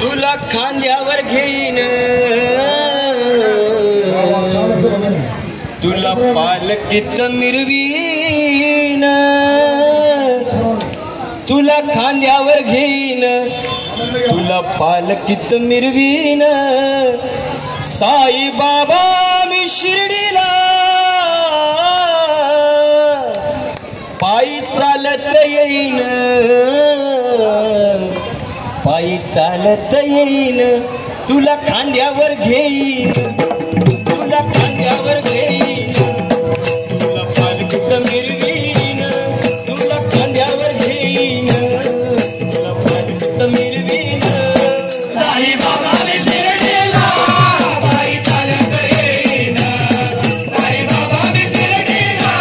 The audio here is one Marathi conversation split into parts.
तुला खांद्यावर घेईन, तुला पालकीत मिरवीन, तुला खांद्यावर घेईन, तुला पालकीत मिरवीन. साई बाबा मी शिर्डीला पायी चालत येईन, पायी चालत येईन. तुला खांद्यावर घेईन, तुला खांद्यावर घेईन, तुला पालकीत मिरवीन, तुला खांद्यावर घेईन, तुला पालकीत मिरवीन. साई बाबा मी शिर्डीला पायी चालत येईन, साई बाबा मी शिर्डीला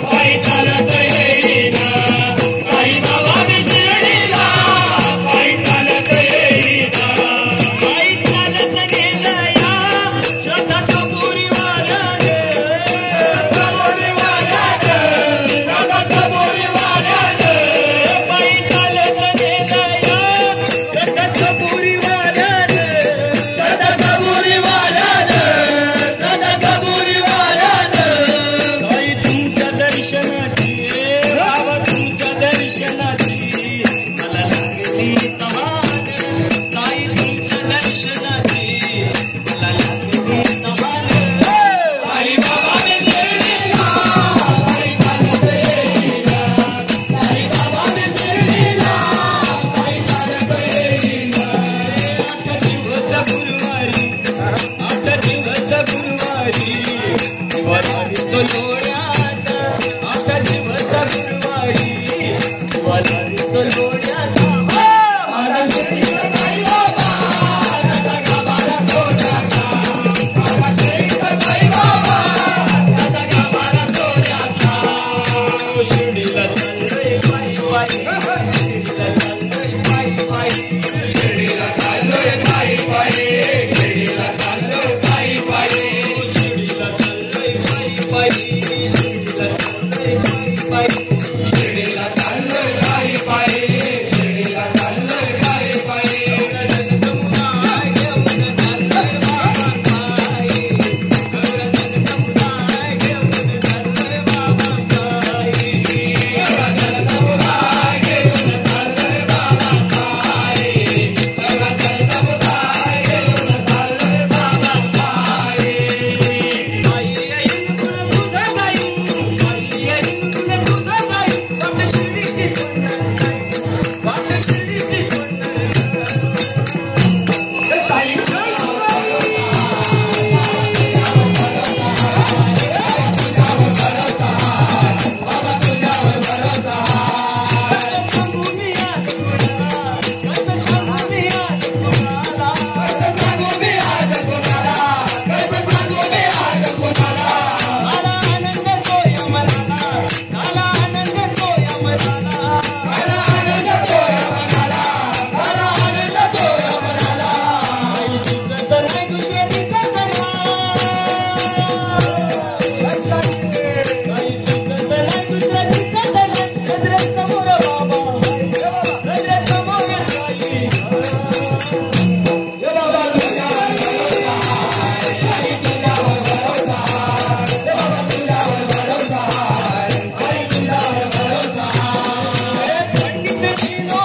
पायी चालत येईन, साई बाबा मी शिर्डीला पायी चालत येईन. पायी चालत गेला या स्वतः सबुरीवाल्यानं, सबुरीवाल्यानं, स्वतः सबुरीवाल्यानं, पायी चालत गेला या स्वतः सबुरीवाल्यानं. स्वतः सबुरीवाल्यानं, स्वतः सबुरीवाल्यानं. साई तुमच्या दर्शनाची, बाबा तुमच्या दर्शनाची मला लागली तहान. साई तुमच्या दर्शनाची मला लागली तहान. साई बाबा मी शिर्डीला पायी चालत येईन, साई बाबा मी शिर्डीला पायी चालत येईन. आठ दिवस गुरुवारी, आठ दिवस गुरुवारी वारी तो लोण्यात. आठ दिवस गुरुवारी वारी तो लोण्यात. माझा शिर्डीचा साई बाबा, त्याचा गाभारा सोन्याचा, माझा शिर्डीचा साई बाबा, त्याचा गाभारा सोन्याचा. शिर्डीला चाललोय पायी पायी, शिर्डीला चाललोय पायी पायी. शिर्डीला चाललोय पायी पायी, शिर्डीला चाललोय पायी पायी. शिर्डीला चाललोय पायी पायी, शिर्डीला चाललोय पायी पायी. शिर्डीला चाललोय पायी पायी, शिर्डीला चाललोय पायी पायी. समुदाय घेऊन चाललोय बाबा पायी, समुदाय घेऊन चाललोय बाबा पायी. सगळा समुदाय घेऊन चाललोय बाबा पायी, सगळा समुदाय घेऊन चाललोय बाबा पायी. आई येईन तुला तुझं गाईन, आई येईन तुला तुझं गाईन. वाट शिर्डीची सोनं, वाट शिर्डीची सोनं. साई बाबा तुझ्यावर भरोसा आहे. सांगू मी आज कुणाला, कसं सांगू मी आज कुणाला. कसं सांगू मी आज कुणाला, कसं सांगू मी आज कुणाला. मला आनंद तोय मनाला, मला आनंद तोय मनाला. मला आनंद तोय मनाला, मला आनंद तोय मनाला. आई सुखद नाही दुसरी सजना, आई सुखद नाही दुसरी सजना. नजरेसमोर बाबा, नजरेसमोर साई. हे बाबा तुझ्यावर भरोसा आहे, आई तुझ्यावर भरोसा आहे. हे बाबा तुझ्यावर भरोसा आहे, आई तुझ्यावर भरोसा आहे. पंडित दिनो